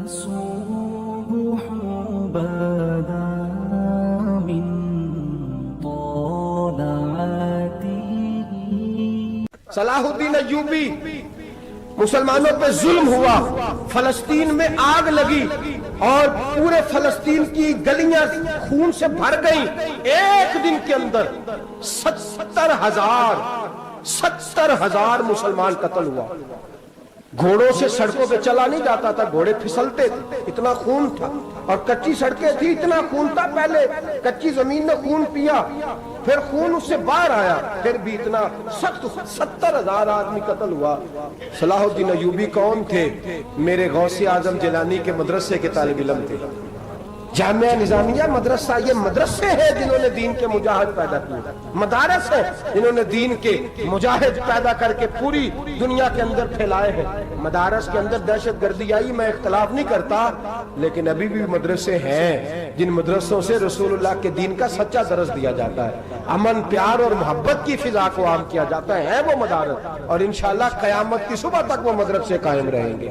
الصبح بدا من طلعته. صلاح الدین ایوبی، مسلمانوں پہ ظلم ہوا، فلسطین میں آگ لگی اور پورے فلسطین کی گلیاں خون سے بھر گئیں. ایک دن کے اندر 70,000 مسلمان قتل ہوا. گھوڑوں سے سڑکوں پہ چلا نہیں جاتا تھا، گھوڑے پھسلتے تھے، اتنا خون تھا. اور کچی سڑکیں تھی، اتنا خون تھا. پہلے کچی زمین نے خون پیا، پھر خون اس سے باہر آیا، پھر بھی اتنا سخت 70,000 آدمی قتل ہوا. صلاح الدین ایوبی کون تھے؟ میرے غوث اعظم جیلانی کے مدرسے کے طالب علم تھے. جامعہ نظامیہ مدرسہ، یہ مدرسے ہیں جنہوں نے دین کے مجاہد پیدا کیے، مدارس ہیں جنہوں نے دین کے مجاہد پیدا کر کے پوری دنیا کے اندر پھیلائے ہیں. مدارس کے اندر دہشت گردی آئی، میں اختلاف نہیں کرتا، لیکن ابھی بھی مدرسے ہیں جن مدرسوں سے رسول اللہ کے دین کا سچا درس دیا جاتا ہے، امن، پیار اور محبت کی فضا کو عام کیا جاتا ہے وہ مدارس. اور انشاءاللہ قیامت کی صبح تک وہ مدرسے قائم رہیں گے.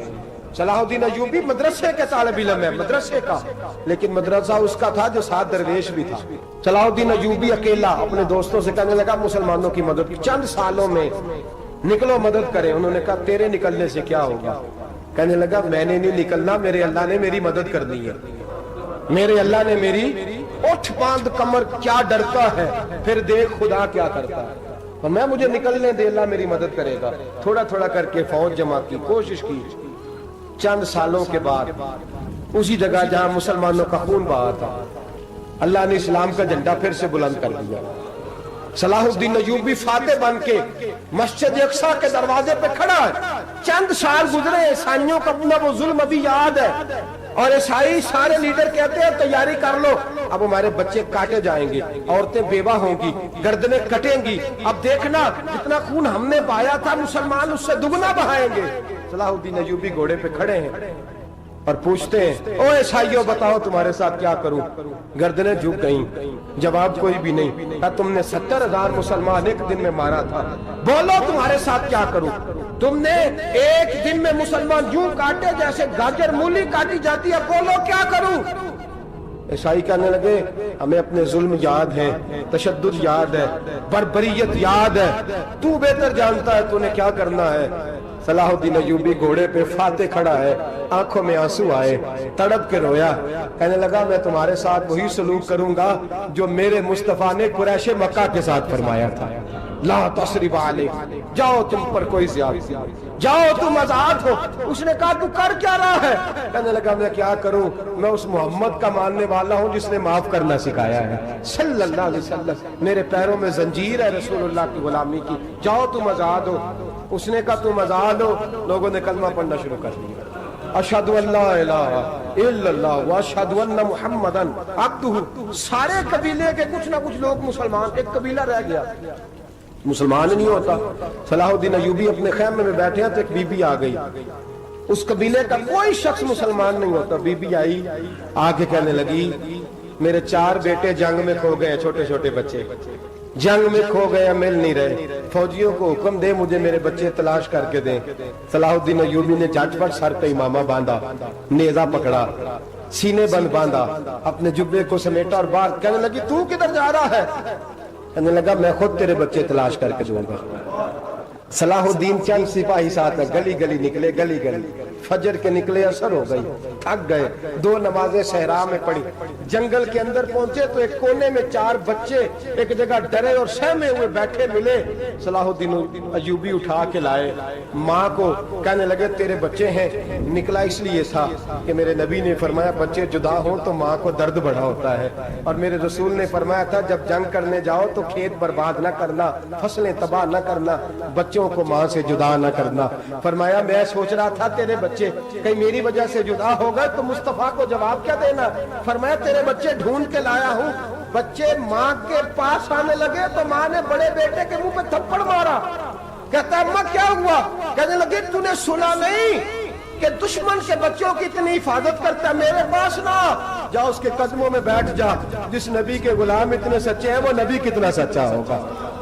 صلاح الدین ایوبی مدرسے کے طالب علم ہے، مدرسے کا، لیکن مدرسہ اس کا تھا جو ساتھ درویش بھی تھا. صلاح الدین ایوبی اکیلا اپنے دوستوں سے کہنے لگا مسلمانوں کی مدد، چند سالوں میں نکلو مدد کریں. انہوں نے کہا تیرے نکلنے سے کیا ہوگا؟ کہنے لگا میں نے نہیں نکلنا، میرے اللہ نے میری مدد کرنی ہے، میرے اللہ نے میری اٹھ باندھ کمر، کیا ڈرتا ہے پھر دیکھ خدا کیا کرتا ہے. اور میں مجھے نکلنے دے، اللہ میری مدد کرے گا. تھوڑا تھوڑا کر کے فوج جمع کی، کوشش کی. چند سالوں کے بعد اسی جگہ جہاں مسلمانوں کا خون بہا تھا، اللہ نے اسلام کا جھنڈا پھر سے بلند کر دیا. صلاح الدین ایوبی فاتح بن کے مسجد اقصی کے دروازے پہ کھڑا ہے. چند سال گزرے، عیسائیوں کا اپنا وہ ظلم ابھی یاد ہے، اور عیسائی سارے لیڈر کہتے ہیں تیاری کر لو، اب ہمارے بچے کاٹے جائیں گے، عورتیں بیوہ ہوں گی، گردنیں کٹیں گی، اب دیکھنا جتنا خون ہم نے بہایا تھا مسلمان اس سے دگنا بہائیں گے. صلاح الدین ایوبی گھوڑے پہ کھڑے ہیں اور پوچھتے ہیں او عیسائیوں بتاؤ تمہارے ساتھ کیا کروں؟ گردنیں جھک گئیں، جواب کوئی بھی نہیں. کہا تم نے 70,000 مسلمان ایک دن میں مارا تھا، بولو تمہارے ساتھ کیا کروں؟ تم نے ایک دن میں مسلمان یوں کاٹے جیسے گاجر مولی کاٹی جاتی ہے، بولو کیا کروں؟ عیسائی کہنے لگے ہمیں اپنے ظلم یاد ہے، تشدد یاد ہے، بربریت یاد ہے، تو بہتر جانتا ہے تو نے کیا کرنا ہے. صلاح الدین ایوبی گھوڑے پہ فاتح کھڑا ہے، آنکھوں میں آنسو آئے، تڑپ کے رویا. کہنے لگا میں تمہارے ساتھ وہی سلوک کروں گا جو میرے مصطفیٰ نے قریش مکہ کے ساتھ فرمایا تھا، لا تصریب علیک، جاؤ تم پر کوئی زیادتی، جاؤ تم آزاد ہو. اس نے کہا تو کر کیا رہا ہے؟ کہنے لگا میں کیا کروں، میں اس محمد کا ماننے والا ہوں جس نے معاف کرنا سکھایا ہے صلی اللہ علیہ وسلم. میرے پیروں میں زنجیر ہے رسول اللہ کی غلامی کی، جاؤ تم آزاد ہو. اس نے کہا تم آزاد ہو. لوگوں نے کلمہ پڑھنا شروع کر دیا، اشہد ان لا الہ الا اللہ واشہد ان محمدن عبدہ. سارے قبیلے کے کچھ نہ کچھ لوگ مسلمان، ایک قبیلہ رہ گیا مسلمان نہیں ہوتا. صلاح الدین ایوبی اپنے خیمے میں بیٹھے ہیں تو ایک بی بی آ گئی، اس قبیلے کا کوئی شخص مسلمان نہیں ہوتا. بی بی آئی، آگے کہنے لگی میرے 4 بیٹے جنگ میں کھو گئے، چھوٹے چھوٹے بچے جنگ میں کھو گئے، مل نہیں رہے، فوجیوں کو حکم دے مجھے میرے بچے تلاش کر کے دیں. صلاح الدین ایوبی نے جھٹ پٹ سر پہ امامہ باندھا، نیزہ پکڑا، سینے بند باندھا، اپنے جبے کو سمیٹا اور باہر. کہنے لگی تو کدھر جا رہا ہے؟ کہنے لگا میں خود تیرے بچے تلاش کر کے دوں گا. صلاح الدین چند سپاہی ساتھ ہیں، گلی گلی نکلے، گلی گلی فجر کے نکلے، اثر ہو گئی، تھک گئے. 2 نمازیں صحرا میں پڑھی. جنگل کے اندر پہنچے تو ایک کونے میں 4 بچے ایک جگہ ڈرے اور سہمے ہوئے بیٹھے ملے. صلاح الدین ایوبی اٹھا کے لائے، ماں کو کہنے لگے تیرے بچے ہیں. نکلا اس لیے تھا کہ میرے نبی نے فرمایا بچے جدا ہوں تو ماں کو درد بڑا ہوتا ہے، اور میرے رسول نے فرمایا تھا جب جنگ کرنے جاؤ تو کھیت برباد نہ کرنا، فصلیں تباہ نہ کرنا، بچوں کو ماں سے جدا نہ کرنا. فرمایا میں سوچ رہا تھا تیرے بچے کہیں میری وجہ سے جدا ہو گئے تو مصطفیٰ کو جواب کیا دینا. فرمایا تیرے بچے ڈھونڈ کے لایا ہوں. بچے ماں کے پاس آنے لگے تو ماں نے بڑے بیٹے کے منہ پہ تھپڑ مارا. کہتا اماں کیا ہوا؟ کہنے لگے تو نے سنا نہیں کہ دشمن کے بچوں کی اتنی حفاظت کرتا ہے، میرے پاس نہ جا، اس کے قدموں میں بیٹھ جا. جس نبی کے غلام اتنے سچے ہیں وہ نبی کتنا سچا ہوگا.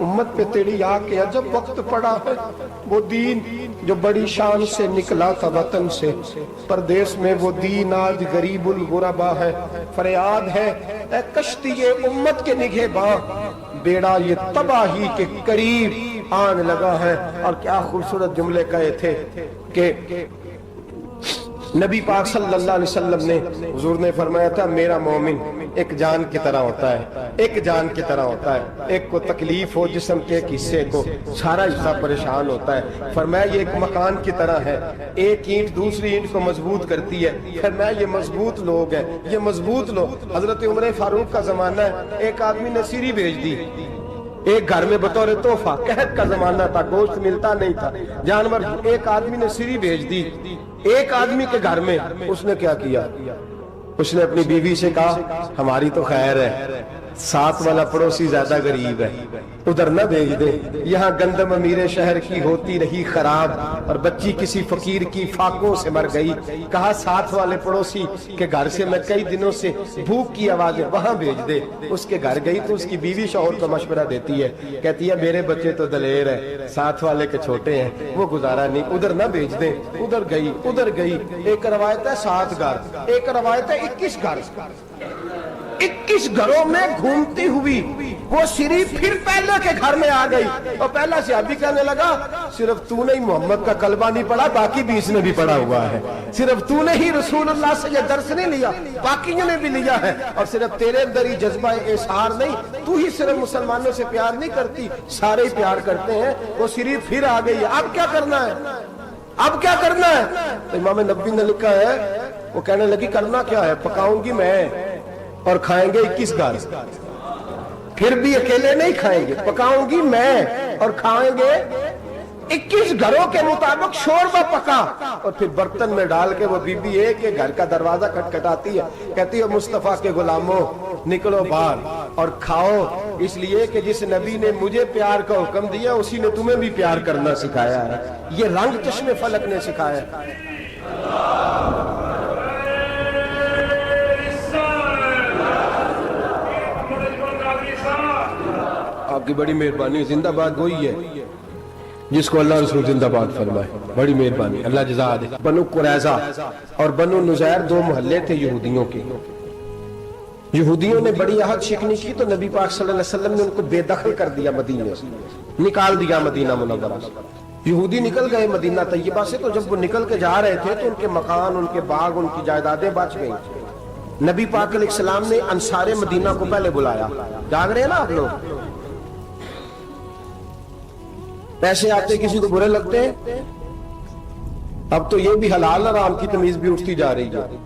امت پہ تیری آ کے عجب وقت پڑا ہے، وہ دین جو بڑی شان سے نکلا تھا وطن سے، پردیس میں وہ دین آج غریب الغربا ہے۔ فریاد ہے اے کشتی امت کے نگہباں، بیڑا یہ تباہی کے قریب آن لگا ہے۔ اور کیا خوبصورت جملے کہے تھے کہ نبی پاک صلی اللہ علیہ وسلم نے، حضور نے فرمایا تھا میرا مومن ایک جان کی طرح ہوتا ہے، ایک جان کی طرح ہوتا ہے، ایک کو تکلیف ہو جسم کے ایک حصے کو سارا حصہ پریشان ہوتا ہے۔ فرمایا یہ ایک مکان کی طرح ہے، ایک اینٹ دوسری اینٹ کو مضبوط کرتی ہے۔ فرمایا یہ مضبوط لوگ ہیں، یہ مضبوط لوگ۔ حضرت عمر فاروق کا زمانہ ہے، ایک آدمی نے سیری بھیج دی ایک گھر میں بطور تحفہ، قحط کا زمانہ تھا، گوشت ملتا نہیں تھا، جانور، ایک آدمی نے سیری بھیج دی ایک آدمی کے گھر میں۔ اس نے کیا کیا؟ اس نے اپنی بیوی سے کہا ہماری تو خیر ہے، ساتھ والا پڑوسی زیادہ غریب ہے، ادھر نہ بھیج دے، یہاں گندم امیر شہر کی ہوتی رہی خراب اور بچی کسی فقیر کی فاقوں سے مر گئی۔ کہا ساتھ والے پڑوسی کے گھر سے میں کئی دنوں سے بھوک کی آوازیں، وہاں بھیج دے۔ اس کے گھر گئی تو اس کی بیوی شوہر کو مشورہ دیتی ہے، کہتی ہے میرے بچے تو دلیر ہے، ساتھ والے کے چھوٹے ہیں، وہ گزارا نہیں، ادھر نہ بھیج دیں۔ ادھر گئی۔ ایک روایت ہے 7 گھر، ایک روایت ہے 21 گھر۔ 21 گھروں میں گھومتی ہوئی وہ سری پھر پہلے کے گھر میں آ گئی، اور پہلا صحابی کہنے لگا صرف تو نے ہی محمد کا کلمہ نہیں پڑھا، باقی 20 نے بھی پڑھا ہوا ہے، صرف تو نے ہی رسول اللہ سے یہ درس نہیں لیا، باقیوں نے بھی لیا ہے، اور صرف تیرے اندر ہی جذبہ احسار نہیں، تو ہی صرف مسلمانوں سے پیار نہیں کرتی، سارے ہی پیار کرتے ہیں۔ وہ سری پھر آ گئی ہے، اب کیا کرنا ہے؟ اب کیا کرنا ہے؟ امام نبوی نے لکھا ہے، وہ کہنے لگی کرنا کیا ہے؟ پکاؤں گی میں اور کھائیں گے 21 گھر، پھر بھی اکیلے نہیں کھائیں گے، پکاؤں گی میں اور کھائیں گے 21 گھروں کے مطابق شوربہ پکا، اور پھر برتن میں ڈال کے وہ بی بی ایک گھر کا دروازہ کھٹکھٹاتی ہے، کہتی ہے مصطفیٰ کے غلاموں نکلو باہر اور کھاؤ، اس لیے کہ جس نبی نے مجھے پیار کا حکم دیا اسی نے تمہیں بھی پیار کرنا سکھایا ہے، یہ رنگ چشم فلک نے سکھایا ہے۔ آپ کی بڑی مہربانی، زندہ باد وہی ہے جس کو اللہ رسول زندہ باد فرمائے، بڑی مہربانی، اللہ جزا دے۔ بنو قریظہ اور بنو نذیر 2 محلے تھے یہودیوں کے۔ یہودیوں نے بڑی عہد شکنی کی تو نبی پاک صلی اللہ علیہ وسلم نے ان کو بے دخل کر دیا، مدینے سے نکال دیا، مدینہ منورہ سے۔ یہودی نکل گئے مدینہ طیبہ سے، تو جب وہ نکل کے جا رہے تھے تو ان کے مکان، ان کے باغ، ان کی جائیدادیں بچ گئیں۔ نبی پاک علیہ السلام نے انصار مدینہ کو پہلے بلایا، جاگ رہے ہیں نا آپ لوگ؟ پیسے آتے کسی کو برے لگتے ہیں، اب تو یہ بھی حلال حرام کی تمیز بھی اٹھتی جا رہی ہے۔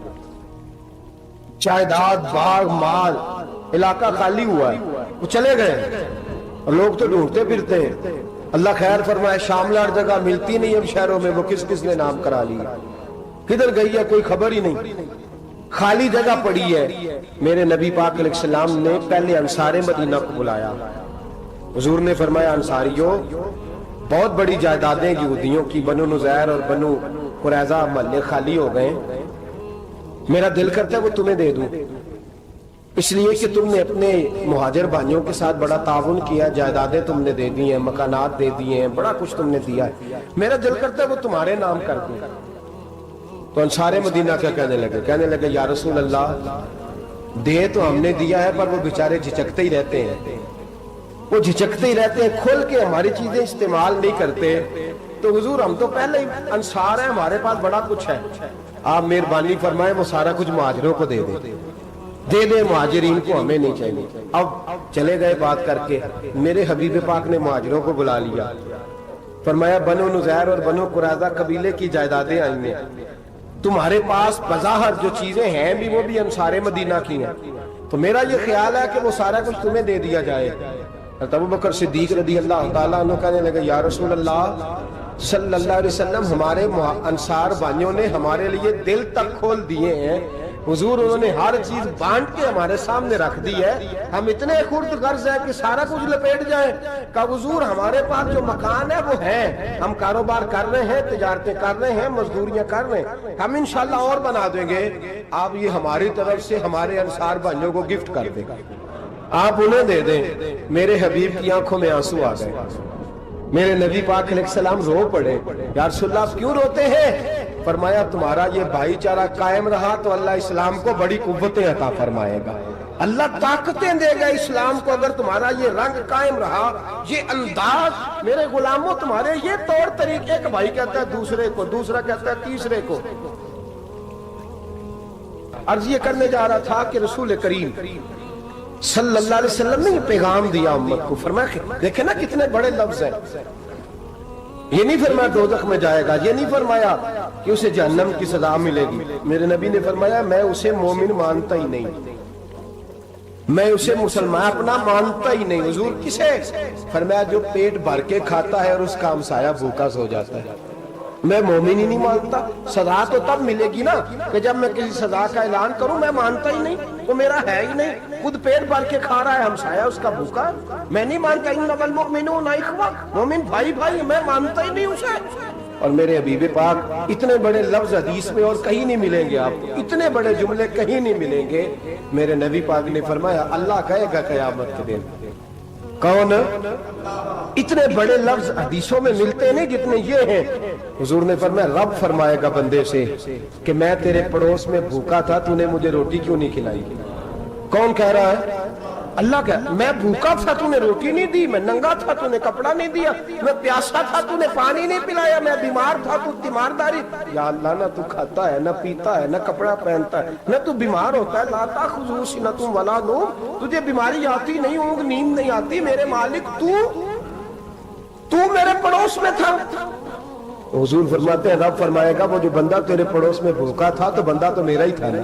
جائیداد، باغ، مال، علاقہ خالی ہوا ہے، وہ چلے گئے اور لوگ تو ڈھونڈتے پھرتے ہیں۔ اللہ خیر فرمائے، شاملہ جگہ ملتی نہیں اب شہروں میں، وہ کس کس نے نام کرا لی، کدھر گئی ہے کوئی خبر ہی نہیں، خالی جگہ پڑی ہے۔ میرے نبی پاک علیہ السلام نے پہلے انصار مدینہ کو بلایا، حضور نے فرمایا انصاریوں بہت بڑی جائیدادیں یہودیوں کی، بنو نذیر اور بنو قریظہ محلے خالی ہو گئے، میرا دل کرتا ہے وہ تمہیں دے دوں، اس لیے کہ تم نے اپنے مہاجر بھائیوں کے ساتھ بڑا تعاون کیا، جائیدادیں تم نے دے دی ہیں، مکانات دے دیے ہیں، بڑا کچھ تم نے دیا ہے، میرا دل کرتا ہے وہ تمہارے نام کر دوں۔ تو انصار مدینہ کیا کہنے لگے یا رسول اللہ دے تو ہم نے دیا ہے پر وہ بیچارے جھچکتے ہی رہتے ہیں، وہ جھچکتے ہی رہتے ہیں، کھول کے ہماری چیزیں استعمال نہیں کرتے۔ تو حضور ہم تو پہلے ہی انصار ہیں، ہمارے پاس بڑا کچھ ہے، آپ مہربانی فرمائیں وہ سارا کچھ مہاجروں کو دے دے مہاجرین کو ہمیں نہیں چاہیے۔ اب چلے گئے بات کر کے، میرے حبیب پاک نے مہاجروں کو بلا لیا، فرمایا بنو نذیر اور بنو قریظہ قبیلے کی جائیدادیں آئی ہیں، تمہارے پاس بظاہر جو چیزیں ہیں بھی وہ بھی انصار مدینہ کی ہیں، تو میرا یہ خیال ہے کہ وہ سارا کچھ تمہیں دے دیا جائے۔ ابو بکر صدیق رضی اللہ تعالیٰ عنہ کہنے لگے یا رسول اللہ صلی اللہ علیہ وسلم ہمارے انصار بھائیوں نے ہمارے لیے دل تک کھول دیے ہیں، حضور انہوں نے ہر چیز بانٹ کے ہمارے سامنے رکھ دی ہے، ہم اتنے خرد غرض ہیں کہ سارا کچھ لپیٹ جائیں۔ کہا حضور ہمارے پاس جو مکان ہے وہ ہے، ہم کاروبار کر رہے ہیں، تجارتیں کر رہے ہیں، مزدوریاں کر رہے ہیں، ہم انشاءاللہ اور بنا دیں گے، آپ یہ ہماری طرف سے ہمارے انصار بھائیوں کو گفٹ کر دیں گا۔ آپ انہیں دے دیں. میرے حبیب کی آنکھوں میں آنسو آ گئے. میرے نبی پاک علیہ السلام رو پڑے. یا رسول اللہ آپ کیوں روتے ہیں؟ فرمایا تمہارا یہ بھائی چارہ قائم رہا تو اللہ اسلام کو بڑی قوتیں عطا فرمائے گا. اللہ طاقتیں دے گا اسلام کو اگر تمہارا یہ رنگ قائم رہا, یہ انداز. میرے غلاموں تمہارے یہ طور طریقے, ایک بھائی کہتا ہے دوسرے کو, دوسرا کہتا ہے تیسرے کو. عرض یہ کرنے جا رہا تھا کہ رسول کریم صلی اللہ علیہ وسلم نے یہ پیغام دیا امت کو. فرمایا دیکھیں نا کتنے بڑے لفظ ہیں. یہ نہیں فرمایا دوزخ میں جائے گا, یہ نہیں فرمایا کہ اسے جہنم کی سزا ملے گی. میرے نبی نے فرمایا میں اسے مومن مانتا ہی نہیں, میں اسے مسلمان اپنا مانتا ہی نہیں. حضور کسے؟ فرمایا جو پیٹ بھر کے کھاتا ہے اور اس کا ہمسایہ بھوکا سو جاتا ہے. میں مومن ہی نہیں مانتا. سزا تو تب ملے گی نا کہ جب میں کسی سزا کا اعلان کروں. میں مانتا ہی نہیں, وہ میرا ہے ہی نہیں. خود پیٹ بھر کے کھا رہا ہے, ہمسایہ اس کا بھوکا. میں نہیں مانتا انما المؤمنون اخوہ, مومن بھائی بھائی. میں مانتا ہی نہیں اسے. اور میرے حبیب پاک اتنے بڑے لفظ حدیث میں اور کہیں نہیں ملیں گے آپ کو, اتنے بڑے جملے کہیں نہیں ملیں گے. میرے نبی پاک نے فرمایا اللہ کہے گا قیامت کے دن. کون؟ اتنے بڑے لفظ حدیثوں میں ملتے نہیں جتنے یہ ہیں. حضور نے فرمایا رب فرمائے گا بندے سے کہ میں تیرے پڑوس میں بھوکا تھا, تو نے مجھے روٹی کیوں نہیں کھلائی؟ کون کہہ رہا ہے؟ اللہ کہہ, میں بھوکا تھا تو نے روٹی نہیں دی, میں ننگا تھا تو نے کپڑا نہیں دیا, میں پیاسا تھا تو نے پانی نہیں پلایا, میں بیمار تھا تو تیمارداری. یا اللہ نہ تو کھاتا ہے, نہ پیتا ہے, نہ کپڑا پہنتا ہے, نہ تو بیمار ہوتا ہے. لا تاخذہ سنۃ ولا نوم, تجھے بیماری آتی نہیں, اونگ نیند نہیں آتی. میرے مالک تو میرے پڑوس میں تھا. حضور فرماتے ہیں رب فرمائے گا وہ جو بندہ تیرے پڑوس میں بھوکا تھا تو بندہ تو میرا ہی تھا نا.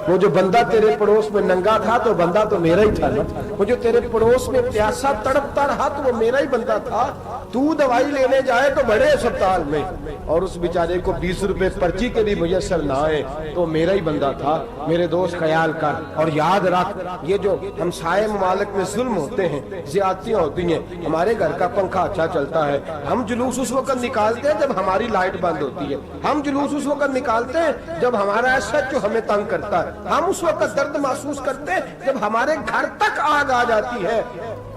وہ جو بندہ تیرے پڑوس میں ننگا تھا تو بندہ تو میرا ہی تھا نا. وہ جو تیرے پڑوس میں پیاسا تڑپتا رہا تو وہ میرا ہی بندہ تھا. تو دوائی لینے جائے تو بڑے اسپتال میں اور اس بیچارے کو 20 روپے پرچی کے بھی میسر نہ آئے تو میرا ہی بندہ تھا. میرے دوست خیال کر اور یاد رکھ, یہ جو ہمسائے ممالک میں ظلم ہوتے ہیں, زیادتیاں ہوتی ہیں. ہمارے گھر کا پنکھا اچھا چلتا ہے, ہم جلوس اس وقت نکالتے ہیں جب ہماری لائٹ بند ہوتی ہے. ہم جلوس اس وقت نکالتے ہیں جب ہمارا ایسا جو ہمیں تنگ کرتا ہے. ہم اس وقت درد محسوس کرتے ہیں جب ہمارے گھر تک آگ آ جاتی ہے.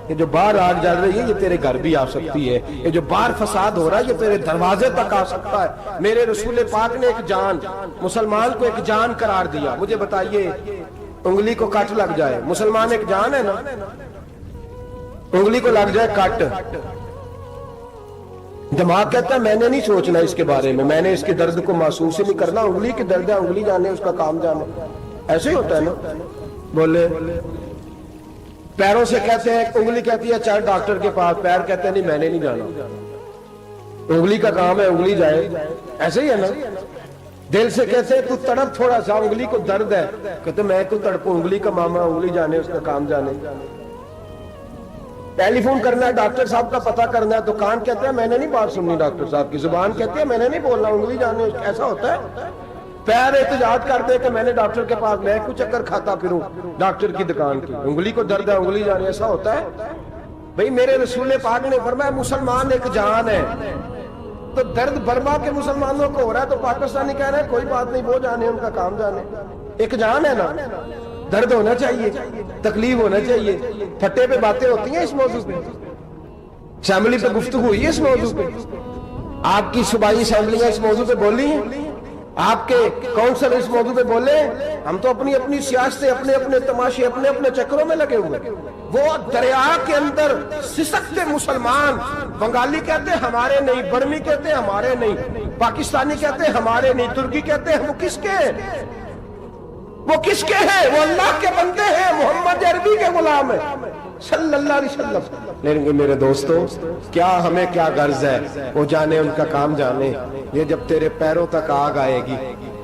یہ جو باہر آگ جل رہی ہے یہ تیرے گھر بھی آ سکتی ہے. یہ جو باہر فساد ہو رہا ہے یہ تیرے دروازے تک آ سکتا ہے. میرے رسول پاک نے ایک جان, مسلمان کو ایک جان قرار دیا. مجھے بتائیے انگلی کو کٹ لگ جائے, مسلمان ایک جان ہے نا, انگلی کو لگ جائے کٹ, دماغ کہتا ہے میں نے نہیں سوچنا اس کے بارے میں نے اس کے درد کو محسوس ہی نہیں کرنا. انگلی کی درد ہے, انگلی جانے, اس کا کام جانے. ایسے ہی ہوتا ہے نا. بولے پیروں سے کہتے ہیں, انگلی کہتی ہے چل ڈاکٹر کے پاس, پیر کہتے ہیں نہیں میں نے نہیں جانا, انگلی کا کام ہے انگلی جائے. ایسے ہی ہے نا. دل سے کہتے ہیں تو تڑپ تھوڑا سا, انگلی کو درد ہے, کہتے ہیں میں تو تڑپوں, انگلی کا ماما, انگلی جانے, اس کا کام جانے. ٹیلی فون کرنا ہے, ڈاکٹر صاحب کا پتہ کرنا ہے, تو کان کہتے ہیں میں نے نہیں بات سننی ڈاکٹر صاحب کی, زبان کہتی ہے میں نے نہیں بولنا, انگلی جانے. ایسا ہوتا ہے. پیر احتجاج کرتے کہ میں نے ڈاکٹر کے پاس, میں کچھ چکر کھاتا پھروں ڈاکٹر کی دکان کی, انگلی کو درد ہے انگلی جانے. ایسا ہوتا ہے بھئی. میرے رسول پاک نے فرمایا مسلمان ایک جان ہے. تو درد برما کے مسلمانوں کو ہو رہا ہے تو پاکستانی کہہ رہے ہیں کوئی بات نہیں, وہ جانے, ان کا کام جانے. ایک جان ہے نا, درد ہونا چاہیے, تکلیف ہونا چاہیے. پھٹے پہ باتیں ہوتی ہیں اس موضوع پہ, اسمبلی پہ گفتگو ہوئی ہے اس موضوع پہ, آپ کی صوبائی اسمبلیاں اس موضوع پہ بولی ہیں, آپ کے کونسل اس موضوع پہ بولے. ہم تو اپنی اپنی سیاستیں, اپنے اپنے تماشے, اپنے اپنے چکروں میں لگے ہوئے. وہ دریا کے اندر سسکتے مسلمان, بنگالی کہتے ہیں ہمارے نہیں, برمی کہتے ہیں ہمارے نہیں, پاکستانی کہتے ہیں ہمارے نہیں, ترکی کہتے ہیں وہ کس کے ہیں, وہ کس کے ہیں؟ وہ اللہ کے بندے ہیں, محمد عربی کے غلام ہیں صلی اللہ علیہ وسلم. لیکن میرے دوستو کیا ہمیں کیا غرض ہے, وہ جانے, ان کا کام جانے. یہ جب تیرے پیروں تک آگ آئے گی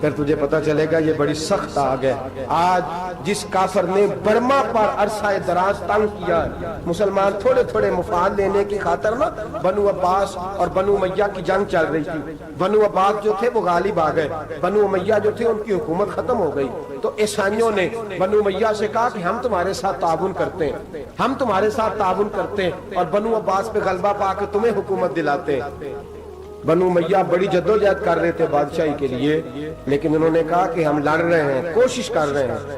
پھر تجھے پتہ چلے گا یہ بڑی سخت آگ ہے. آج جس کافر نے برما پر عرصہ دراز تنگ کیا, مسلمان تھوڑے تھوڑے مفاد لینے کی خاطر نا, بنو عباس اور بنو امیہ کی جنگ چل رہی تھی. بنو عباس جو تھے وہ غالب آ گئے, بنو امیہ جو تھے ان کی حکومت ختم ہو گئی. تو عیسائیوں نے بنو امیہ سے کہا کہ ہم تمہارے ساتھ تعاون کرتے ہیں, ہم تمہارے ساتھ تعاون کرتے ہیں اور بنو عباس پہ غلبہ پا کے تمہیں حکومت دلاتے ہیں. بنو امیہ بڑی جدوجہد کر رہے تھے بادشاہی کے لیے, لیکن انہوں نے کہا کہ ہم لڑ رہے ہیں, کوشش کر رہے ہیں,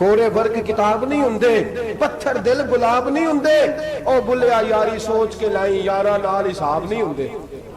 ਕੋਰੇ ਵਰਗ ਕਿਤਾਬ ਨਹੀਂ ਹੁੰਦੇ, ਪੱਥਰ ਦਿਲ ਗੁਲਾਬ ਨਹੀਂ ਹੁੰਦੇ। ਉਹ ਬੁੱਲਿਆ ਯਾਰੀ ਸੋਚ ਕੇ ਲਾਈ, ਯਾਰਾਂ ਨਾਲ ਹਿਸਾਬ ਨਹੀਂ ਹੁੰਦੇ।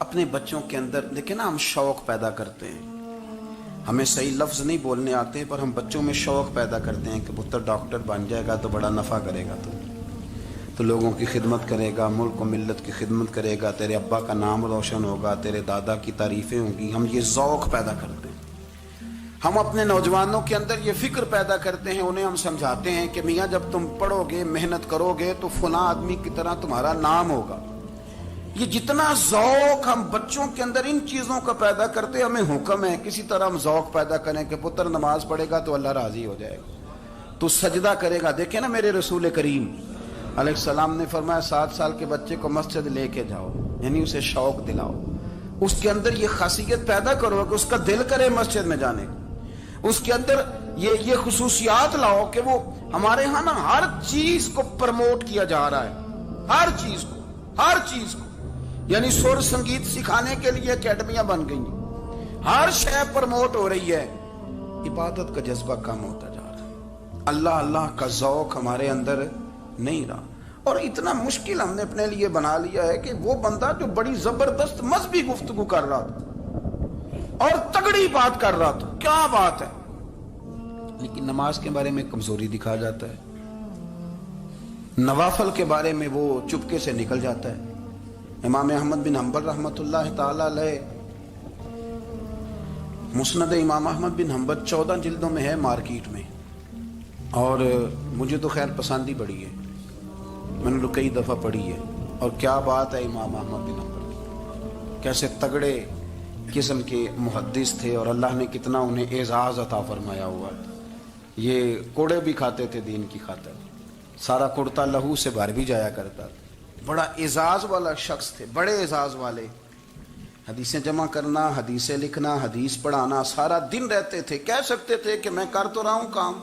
اپنے بچوں کے اندر دیکھیں نا، ہم شوق پیدا کرتے ہیں، ہمیں صحیح لفظ نہیں بولنے آتے پر ہم بچوں میں شوق پیدا کرتے ہیں کہ پتر ڈاکٹر بن جائے گا تو بڑا نفع کرے گا، تو لوگوں کی خدمت کرے گا، ملک و ملت کی خدمت کرے گا، تیرے ابا کا نام روشن ہوگا، تیرے دادا کی تعریفیں ہوں گی. ہم یہ ذوق پیدا کرتے ہیں. ہم اپنے نوجوانوں کے اندر یہ فکر پیدا کرتے ہیں، انہیں ہم سمجھاتے ہیں کہ میاں جب تم پڑھو گے، محنت کرو گے تو فلاں آدمی کی طرح تمہارا نام ہوگا. یہ جتنا ذوق ہم بچوں کے اندر ان چیزوں کا پیدا کرتے، ہمیں حکم ہے کسی طرح ہم ذوق پیدا کریں کہ پتر نماز پڑھے گا تو اللہ راضی ہو جائے گا، تو سجدہ کرے گا. دیکھیں نا میرے رسول کریم علیہ السلام نے فرمایا 7 سال کے بچے کو مسجد لے کے جاؤ، یعنی اسے شوق دلاؤ، اس کے اندر یہ خاصیت پیدا کرو کہ اس کا دل کرے مسجد میں جانے کا، اس کے اندر یہ خصوصیات لاؤ کہ وہ ہمارے ہاں نا ہر چیز کو پرموٹ کیا جا رہا ہے، ہر چیز کو یعنی سر سنگیت سکھانے کے لیے اکیڈمیاں بن گئی ہیں، ہر شے پرموٹ ہو رہی ہے. عبادت کا جذبہ کم ہوتا جا رہا ہے، اللہ کا ذوق ہمارے اندر نہیں رہا. اور اتنا مشکل ہم نے اپنے لیے بنا لیا ہے کہ وہ بندہ جو بڑی زبردست مذہبی گفتگو کر رہا تھا اور تگڑی بات کر رہا تھا، کیا بات ہے، لیکن نماز کے بارے میں کمزوری دکھا جاتا ہے، نوافل کے بارے میں وہ چپکے سے نکل جاتا ہے. امام احمد بن حنبل رحمۃ اللہ تعالی علیہ، مسند امام احمد بن حنبل 14 جلدوں میں ہے مارکیٹ میں، اور مجھے تو خیر پسند ہی بڑی ہے، میں نے تو کئی دفعہ پڑھی ہے. اور کیا بات ہے امام احمد بن حنبل، کیسے تگڑے قسم کے محدث تھے اور اللہ نے کتنا انہیں اعزاز عطا فرمایا ہوا. یہ کوڑے بھی کھاتے تھے دین کی خاطر، سارا کرتا لہو سے بھر بھی جایا کرتا تھا، بڑا اعزاز والا شخص تھے، بڑے اعزاز والے. حدیثیں جمع کرنا، حدیثیں لکھنا، حدیث پڑھانا، سارا دن رہتے تھے. کہہ سکتے تھے کہ میں کر تو رہا ہوں کام،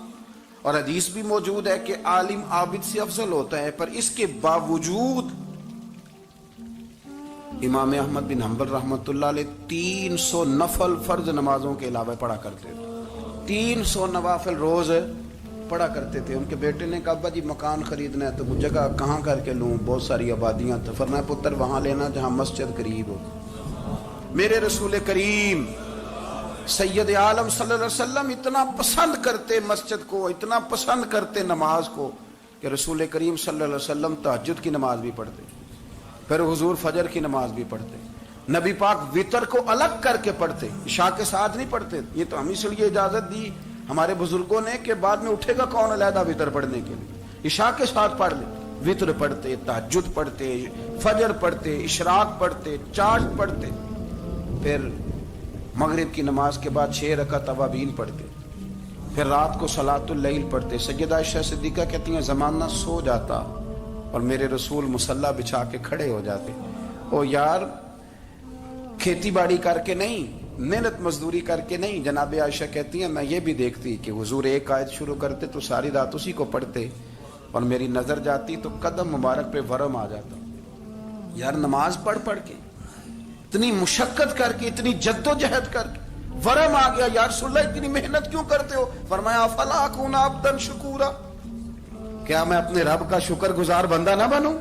اور حدیث بھی موجود ہے کہ عالم عابد سے افضل ہوتا ہے، پر اس کے باوجود امام احمد بن حنبل رحمۃ اللہ علیہ 300 نفل فرض نمازوں کے علاوہ پڑھا کرتے تھے، 300 نوافل روز پڑھا کرتے تھے. ان کے بیٹے نے کہا ابا جی مکان خریدنا ہے تو وہ جگہ کہاں کر کے لوں، بہت ساری آبادیاں. تو فرمایا پتر وہاں لینا جہاں مسجد قریب ہو. میرے رسول کریم سید عالم صلی اللہ علیہ وسلم اتنا پسند کرتے مسجد کو، اتنا پسند کرتے نماز کو کہ رسول کریم صلی اللہ علیہ وسلم تہجد کی نماز بھی پڑھتے، پھر حضور فجر کی نماز بھی پڑھتے. نبی پاک وتر کو الگ کر کے پڑھتے، عشاء کے ساتھ نہیں پڑھتے. یہ تو ہم اس لیے اجازت دی ہمارے بزرگوں نے کہ بعد میں اٹھے گا کون علیحدہ وتر پڑھنے کے لیے، عشاء کے ساتھ پڑھ لے. وتر پڑھتے، تہجد پڑھتے، فجر پڑھتے، اشراق پڑھتے، چاشت پڑھتے، پھر مغرب کی نماز کے بعد 6 رکعت اوابین پڑھتے، پھر رات کو صلاۃ اللیل پڑھتے. سیدہ عائشہ صدیقہ کہتی ہیں زمانہ سو جاتا اور میرے رسول مصلی بچھا کے کھڑے ہو جاتے. او یار کھیتی باڑی کر کے نہیں، محنت مزدوری کر کے نہیں. جناب عائشہ کہتی ہیں میں یہ بھی دیکھتی کہ حضور ایک آیت شروع کرتے تو ساری رات اسی کو پڑھتے، اور میری نظر جاتی تو قدم مبارک پہ ورم آ جاتا. یار نماز پڑھ کے اتنی مشقت کر کے، اتنی جد و جہد کر کے ورم آ گیا، یا رسول اللہ اتنی محنت کیوں کرتے ہو؟ فرمایا افلا اکون عبدا شکورا، کیا میں اپنے رب کا شکر گزار بندہ نہ بنوں؟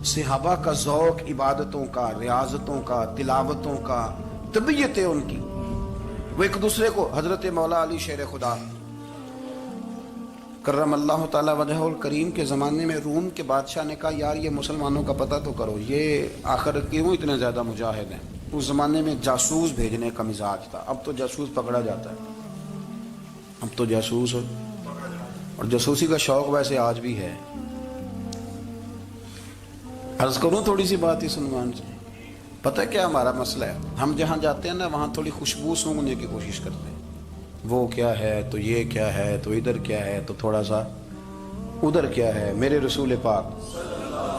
صحابہ کا ذوق عبادتوں کا، ریاضتوں کا، تلاوتوں کا، طبیعت ہے ان کی. وہ ایک دوسرے کو، حضرت مولا علی شیر خدا کرم اللہ تعالی وجہہ الکریم کے زمانے میں روم کے بادشاہ نے کہا یار یہ مسلمانوں کا پتہ تو کرو، یہ آخر کیوں اتنے زیادہ مجاہد ہیں. اس زمانے میں جاسوس بھیجنے کا مزاج تھا، اب تو جاسوس پکڑا جاتا ہے، اب تو جاسوس، اور جاسوسی کا شوق ویسے آج بھی ہے. عرض کروں تھوڑی سی بات اس عنوان سے. پتہ ہے کیا ہمارا مسئلہ ہے؟ ہم جہاں جاتے ہیں نا وہاں تھوڑی خوشبو سونگنے کی کوشش کرتے ہیں. وہ کیا ہے تو یہ کیا ہے تو ادھر کیا ہے تو تھوڑا سا ادھر کیا ہے. میرے رسول پاک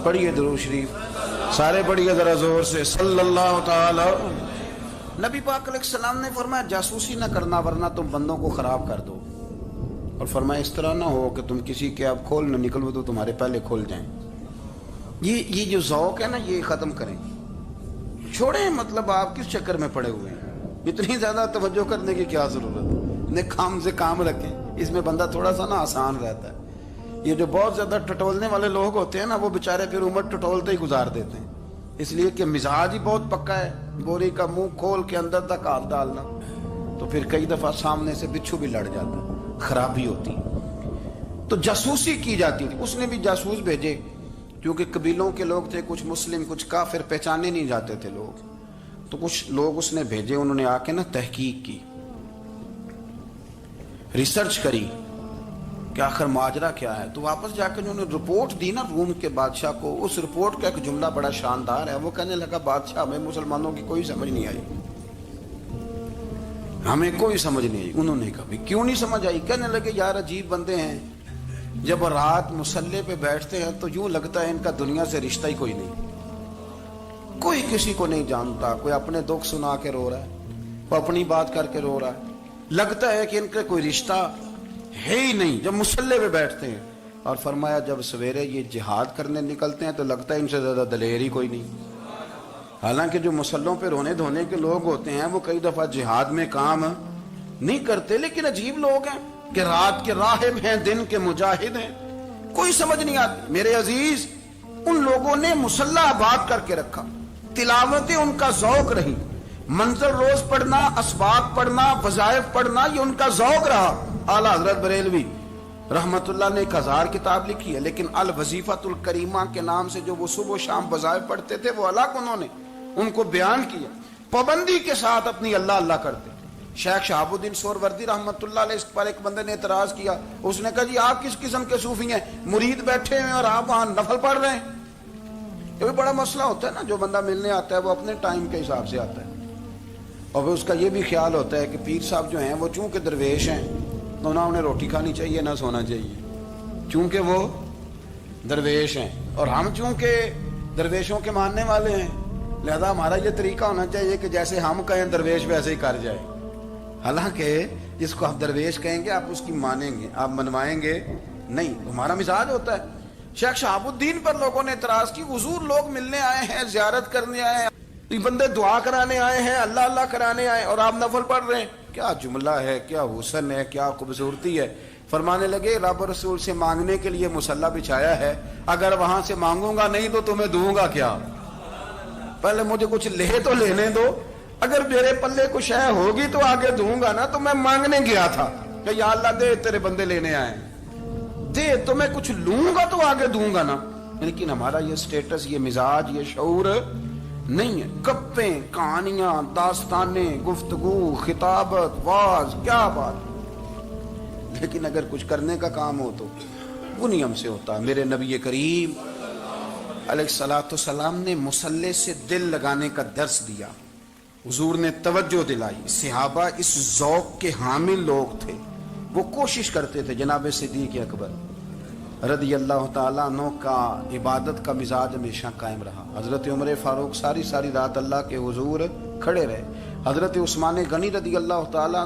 پڑھیے درود شریف، سارے پڑھیے ذرا زور سے، صلی اللہ تعالی. نبی پاک علیہ السلام نے فرمایا جاسوسی نہ کرنا ورنہ تم بندوں کو خراب کر دو، اور فرمایا اس طرح نہ ہو کہ تم کسی کے اب کھول نہ نکلو تو تمہارے پہلے کھول جائیں. یہ جو ذوق ہے نا یہ ختم کریں، چھوڑیں. مطلب آپ کس چکر میں پڑے ہوئے ہیں؟ اتنی زیادہ توجہ کرنے کی کیا ضرورت ہے؟ کام سے کام رکھیں، اس میں بندہ تھوڑا سا نا آسان رہتا ہے. یہ جو بہت زیادہ ٹٹولنے والے لوگ ہوتے ہیں نا وہ بےچارے پھر عمر ٹٹولتے ہی گزار دیتے ہیں. اس لیے کہ مزاج ہی بہت پکا ہے، بوری کا منہ کھول کے اندر تک ہاتھ ڈالنا، تو پھر کئی دفعہ سامنے سے بچھو بھی لڑ جاتا، خرابی ہوتی۔ تو جاسوسی کی جاتی تھی، اس نے بھی جاسوس بھیجے، کیونکہ قبیلوں کے لوگ تھے، کچھ مسلم کچھ کافر، پہچانے نہیں جاتے تھے لوگ، تو کچھ لوگ اس نے بھیجے، انہوں نے آ کے نا تحقیق کی، ریسرچ کری کہ آخر ماجرا کیا ہے۔ تو واپس جا کے انہوں نے رپورٹ دی نا روم کے بادشاہ کو۔ اس رپورٹ کا ایک جملہ بڑا شاندار ہے، وہ کہنے لگا بادشاہ ہمیں مسلمانوں کی کوئی سمجھ نہیں آئی، ہمیں کوئی سمجھ نہیں آئی۔ انہوں نے کہا کیوں نہیں سمجھ آئی؟ کہنے لگے یار عجیب بندے ہیں، جب رات مسلح پہ بیٹھتے ہیں تو یوں لگتا ہے ان کا دنیا سے رشتہ ہی کوئی نہیں، کوئی کسی کو نہیں جانتا، کوئی اپنے دکھ سنا کے رو رہا ہے، کوئی اپنی بات کر کے رو رہا ہے، لگتا ہے کہ ان کا کوئی رشتہ ہے ہی نہیں جب مسلح پہ بیٹھتے ہیں۔ اور فرمایا جب سویرے یہ جہاد کرنے نکلتے ہیں تو لگتا ہے ان سے زیادہ دلیر ہی کوئی نہیں۔ حالانکہ جو مسلحوں پہ رونے دھونے کے لوگ ہوتے ہیں وہ کئی دفعہ جہاد میں کام نہیں کرتے، لیکن عجیب لوگ ہیں کہ رات کے راہب ہیں، دن کے مجاہد ہیں، کوئی سمجھ نہیں آتی۔ میرے عزیز، ان لوگوں نے مسلح آباد کر کے رکھا، تلاوتیں ان کا ذوق رہی، منظر روز پڑھنا، اسباق پڑھنا، وظائف پڑھنا، یہ ان کا ذوق رہا۔ اعلیٰ حضرت بریلوی رحمت اللہ نے 1000 کتاب لکھی ہے، لیکن الوظیفۃ الکریمہ کے نام سے جو وہ صبح و شام وظائف پڑھتے تھے وہ الگ انہوں نے ان کو بیان کیا، پابندی کے ساتھ اپنی اللہ اللہ کرتے۔ شیخ شہاب الدین سہروردی رحمت اللہ علیہ اس پر ایک بندے نے اعتراض کیا، اس نے کہا جی آپ کس قسم کے صوفی ہیں، مرید بیٹھے ہیں اور آپ وہاں نفل پڑھ رہے ہیں؟ یہ بھی بڑا مسئلہ ہوتا ہے نا، جو بندہ ملنے آتا ہے وہ اپنے ٹائم کے حساب سے آتا ہے، اور اس کا یہ بھی خیال ہوتا ہے کہ پیر صاحب جو ہیں وہ چونکہ درویش ہیں تو نہ انہیں روٹی کھانی چاہیے نہ سونا چاہیے، چونکہ وہ درویش ہیں، اور ہم چونکہ درویشوں کے ماننے والے ہیں لہذا ہمارا یہ طریقہ ہونا چاہیے کہ جیسے ہم کہیں درویش ویسے ہی کر جائے۔ حالانکہ جس کو آپ درویش کہیں گے آپ اس کی مانیں گے، آپ منوائیں گے نہیں، ہمارا مزاج ہوتا ہے۔ شیخ شہاب الدین پر لوگوں نے اعتراض کی، حضور لوگ ملنے آئے ہیں، زیارت کرنے آئے ہیں، یہ بندے دعا کرانے آئے ہیں، اللہ اللہ کرانے آئے اور آپ نفل پڑھ رہے ہیں، کیا جملہ ہے، کیا حسن ہے، کیا خوبصورتی ہے۔ فرمانے لگے رب رسول سے مانگنے کے لیے مصلی بچھایا ہے، اگر وہاں سے مانگوں گا نہیں تو تمہیں دوں گا کیا؟ پہلے مجھے کچھ لے تو لینے دو، اگر میرے پلے کچھ ہے ہوگی تو آگے دوں گا نا۔ تو میں مانگنے گیا تھا کہ یا اللہ دے تیرے بندے لینے آئے، دے تو میں کچھ لوں گا تو آگے دوں گا نا، لیکن ہمارا یہ سٹیٹس، یہ مزاج، یہ شعور نہیں ہے۔ گپیں، کہانیاں، داستانیں، گفتگو، خطابت، واز، کیا بات، لیکن اگر کچھ کرنے کا کام ہو تو وہ نہیں ہم سے ہوتا۔ میرے نبی کریم علیہ الصلوۃ والسلام نے مصلی سے دل لگانے کا درس دیا، حضور نے توجہ دلائی، صحابہ اس ذوق کے حامل لوگ تھے، وہ کوشش کرتے تھے۔ جناب صدیق اکبر رضی اللہ تعالیٰ عنہ کا عبادت کا مزاج ہمیشہ قائم رہا۔ حضرت عمر فاروق ساری رات اللہ کے حضور کھڑے رہے، حضرت عثمان غنی رضی اللہ تعالیٰ